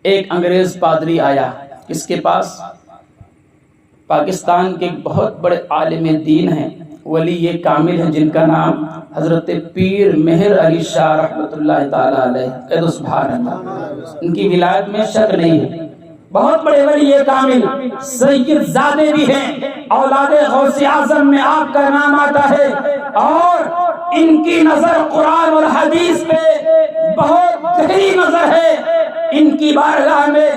ایک انگریز پادری آیا اس کے پاس، پاکستان کے ایک بہت بڑے عالم دین ہیں، ولی یہ کامل ہیں، جن کا نام حضرت پیر مہر علی شاہ رحمۃ اللہ تعالی علیہ، کہہ دو سبحان اللہ۔ ان کی ولایت میں شک نہیں ہے، بہت بڑے ولی یہ کامل، سید زادے بھی ہیں، اولاد غوث اعظم میں آپ کا نام آتا ہے، اور ان کی نظر قرآن اور حدیث پہ بہت گہری نظر ہے۔ ان کی بارگاہ میں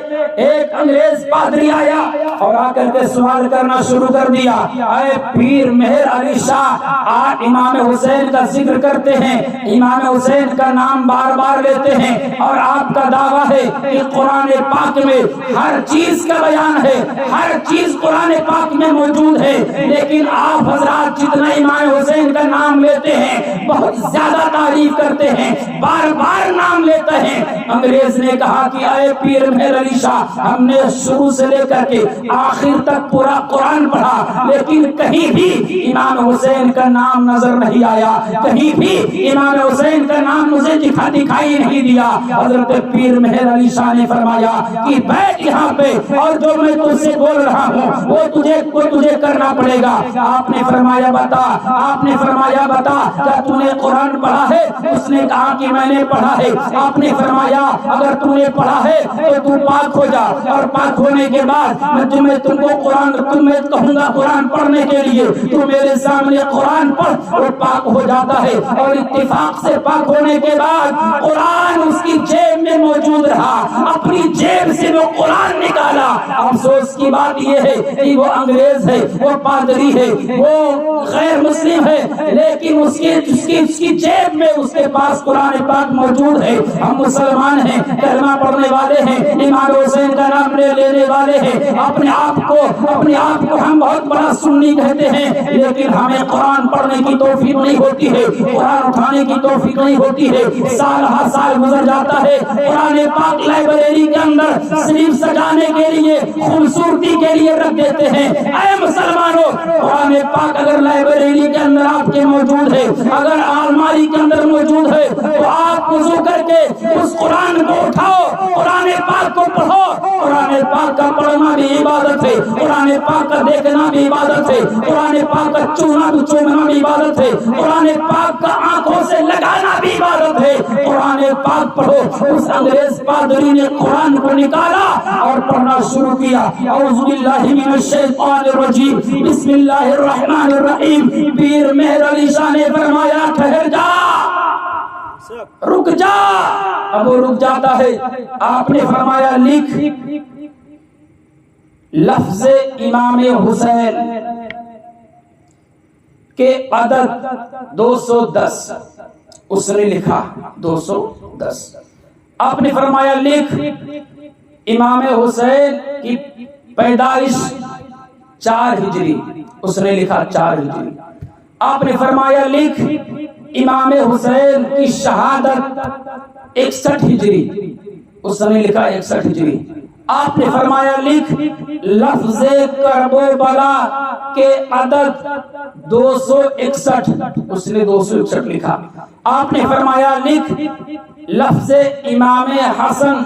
ایک انگریز پادری آیا اور آ کر کے سوال کرنا شروع کر دیا، اے پیر مہر علی شاہ، آپ امام حسین کا ذکر کرتے ہیں، امام حسین کا نام بار بار لیتے ہیں، اور آپ کا دعویٰ ہے کہ قرآن پاک میں ہر چیز کا بیان ہے، ہر چیز قرآن پاک میں موجود ہے، لیکن آپ حضرات جتنا امام حسین کا نام لیتے ہیں، بہت زیادہ تعریف کرتے ہیں، بار بار نام لیتے ہیں۔ انگریز نے کہا کہ اے پیر مہر علی شاہ، ہم نے شروع سے لے کر کے آخر تک پورا قرآن پڑھا، لیکن کہیں بھی امام حسین کا نام نظر نہیں آیا، کہیں بھی امام حسین کا نام مجھے دکھائی نہیں دیا۔ حضرت پیر مہر علی شاہ نے فرمایا کہ بیٹھ یہاں پہ، اور جو میں تجھ سے بول رہا ہوں وہ تجھے کرنا پڑے گا۔ آپ نے فرمایا بتا، آپ نے فرمایا بتا، کیا تو نے قرآن پڑھا ہے؟ اس نے کہا کہ میں نے پڑھا ہے۔ آپ نے فرمایا اگر تو نے پڑھا ہے تو تو پاک ہو جا، اور پاک ہونے کے بعد میں تم کو تمہیں کہوں گا قرآن پڑھنے کے لیے، تو میرے سامنے قرآن پڑھ، اور پاک ہو جاتا ہے۔ اور اتفاق سے پاک ہونے کے بعد قرآن اس کی جیب میں موجود رہا، اپنی جیب سے وہ قرآن نکالا۔ افسوس کی بات یہ ہے کہ وہ انگریز ہے، وہ پادری ہے، وہ غیر مسلم ہے، لیکن اس کی جیب میں اس کے پاس قرآن پاک موجود ہے۔ ہم مسلمان ہیں، کلمہ پڑھنے والے ہیں، امام حسین کا نام لینے والے ہیں، اپنے آپ کو ہم بہت بڑا سنی کہتے ہیں، لیکن ہمیں قرآن پڑھنے کی توفیق نہیں ہوتی ہے، قرآن اٹھانے کی توفیق نہیں ہوتی ہے۔ سال ہر سال گزر جاتا ہے، قرآن پاک لائبریری کے اندر صرف سجانے کے لیے، خوبصورتی کے لیے رکھ دیتے ہیں۔ اے مسلمانوں، قرآن پاک اگر لائبریری کے اندر آپ کے موجود ہے، اگر الماری کے اندر موجود ہے، تو آپ وضو کر کے اس قرآن کو اٹھاؤ، قرآن پاک کو پڑھو۔ قرآن پاک کا پڑھنا بھی عبادت ہے، قرآن پاک کا دیکھنا بھی عبادت ہے، قرآن پاک کا چومنا بھی عبادت ہے، قرآن پاک کا آنکھوں سے لگانا بھی عبادت ہے۔ قرآن پاک پڑھو۔ اس انگریز پادری نے قرآن کو نکالا اور پڑھنا شروع کیا۔ اعوذ باللہ من الشیطان الرجیم، بسم اللہ الرحمن الرحیم۔ پیر مہر علی شاہ نے فرمایا ٹھہر جا، رک جا۔ اب وہ رک جاتا ہے۔ آپ نے فرمایا لکھ لفظ امام حسین کے عدد 210، اس نے لکھا 210۔ آپ نے فرمایا لکھ امام حسین کی پیدائش 4 ہجری، اس نے لکھا 4 ہجری۔ آپ نے فرمایا لکھ امام حسین کی شہادت 61 ہجری، اس نے لکھا 61 ہجری۔ آپ نے فرمایا لکھ لفظ کربلا کے عدد 261، اس نے 261 لکھا۔ آپ نے فرمایا لکھ لفظ امام حسن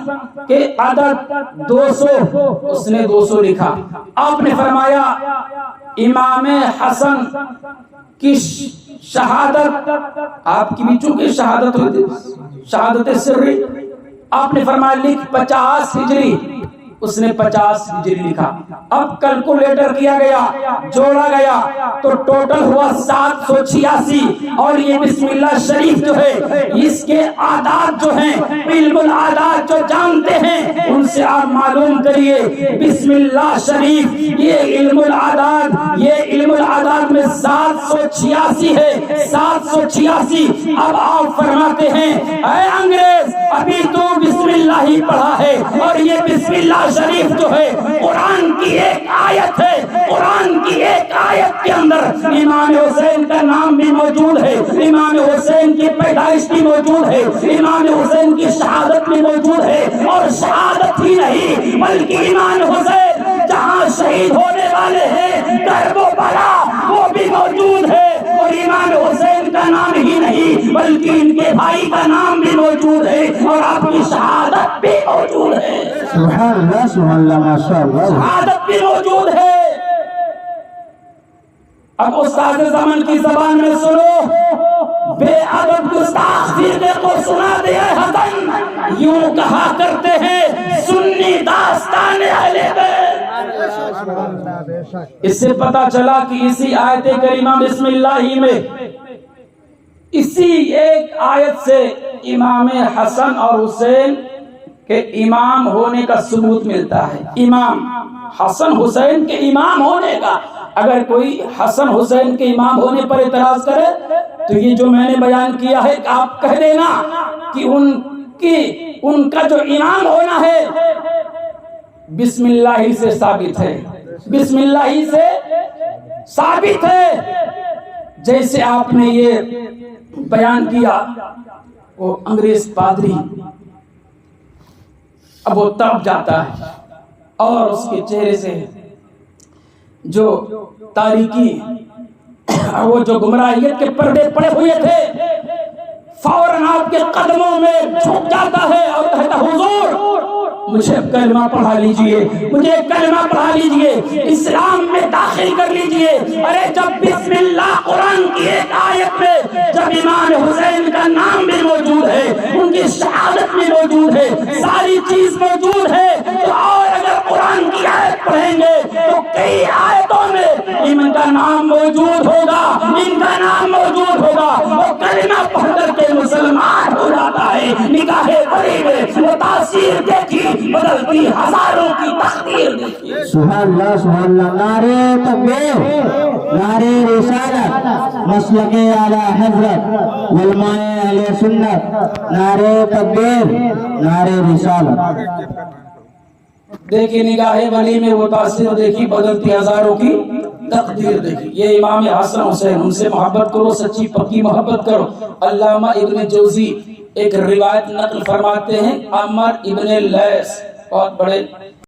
کے عدد 200، اس نے 200 لکھا۔ آپ نے فرمایا امام حسن کی شہادت، آپ کی بھی چونکہ شہادت ہوئی تھی، شہادت سری، آپ نے فرمایا لکھ 50 ہجری، اس نے 50 ہجری لکھا۔ اب کیلکولیٹر کیا گیا، جوڑا گیا تو ٹوٹل ہوا 786۔ اور یہ بسم اللہ شریف جو ہے، اس کے اعداد جو ہیں، علم العداد جو جانتے ہیں ان سے آپ معلوم کریے، بسم اللہ شریف یہ علم العداد میں 786 ہے، 786۔ اب آپ فرماتے ہیں اے انگریز، ابھی تو بسم اللہ ہی پڑھا ہے، اور یہ بسم اللہ شریف جو ہے قرآن کی ایک آیت ہے، قرآن کی ایک آیت کے اندر امام حسین کا نام بھی موجود ہے، امام حسین کی پیدائش بھی موجود ہے، امام حسین کی شہادت بھی موجود ہے، اور شہادت ہی نہیں بلکہ امام حسین جہاں شہید ہونے والے ہیں کربلا وہ بھی موجود ہے، اور امام حسین کا نام ہی نہیں بلکہ ان کے بھائی کا نام بھی موجود ہے اور آپ کی شہادت بھی موجود ہے. سبحان اللہ ماشاءاللہ. شہادت بھی موجود ہے. اب استاد زمن کی زبان میں سنو. بے ادب گستاخ فرقے کو سنا دے حسن یوں کہا کرتے ہیں سنی داستان اہل بیت. اس سے پتا چلا کہ اسی آیت کریمہ بسم اللہ میں اسی ایک آیت سے امام حسن اور حسین کے امام ہونے کا ثبوت ملتا ہے. امام حسن حسین کے امام ہونے کا. اگر کوئی حسن حسین کے امام ہونے پر اعتراض کرے تو یہ جو میں نے بیان کیا ہے آپ کہہ دینا کہ ان کا جو امام ہونا ہے بسم اللہ سے ثابت ہے. بسم اللہ سے ثابت ہے. جیسے آپ نے یہ بیان کیا وہ انگریز پادری اب وہ تڑپ جاتا ہے اور اس کے چہرے سے جو تاریکی وہ جو گمراہیت کے پردے پڑے ہوئے تھے فوراً آپ کے قدموں میں جھک جاتا ہے اور کہتا حضور مجھے کلمہ پڑھا لیجئے, مجھے کلمہ پڑھا لیجئے, اسلام میں داخل کر لیجئے. ارے جب بسم اللہ قرآن کی ایک آیت میں جب امام حسین کا نام بھی موجود ہے, ان کی شہادت بھی موجود ہے, ساری چیز موجود ہے, تو اور اگر قرآن کی آیت پڑھیں گے تو کئی آیتوں میں ان کا نام موجود ہوگا, ان کا نام موجود ہوگا. وہ کلمہ پڑھ کر کے مسلمان ہو جاتا ہے. نگاہ بڑی میں وہ تاثیر دیکھی بدلتی ہزاروں کی تقدیر دیکھی. سبحان اللہ. نعرے تکبیر, نعرے رسالت, مسلک اعلی حضرت علماء اہل سنت, نعرے تکبیر, نعرے رسالت. دیکھی نگاہ ولی میں وہ تاثیر دیکھی بدلتی ہزاروں کی تقدیر دیکھی. یہ امام حسن حسین, ان سے محبت کرو, سچی پکی محبت کرو. علامہ ابن جوزی ایک روایت نقل فرماتے ہیں, عمر ابن لیث بہت بڑے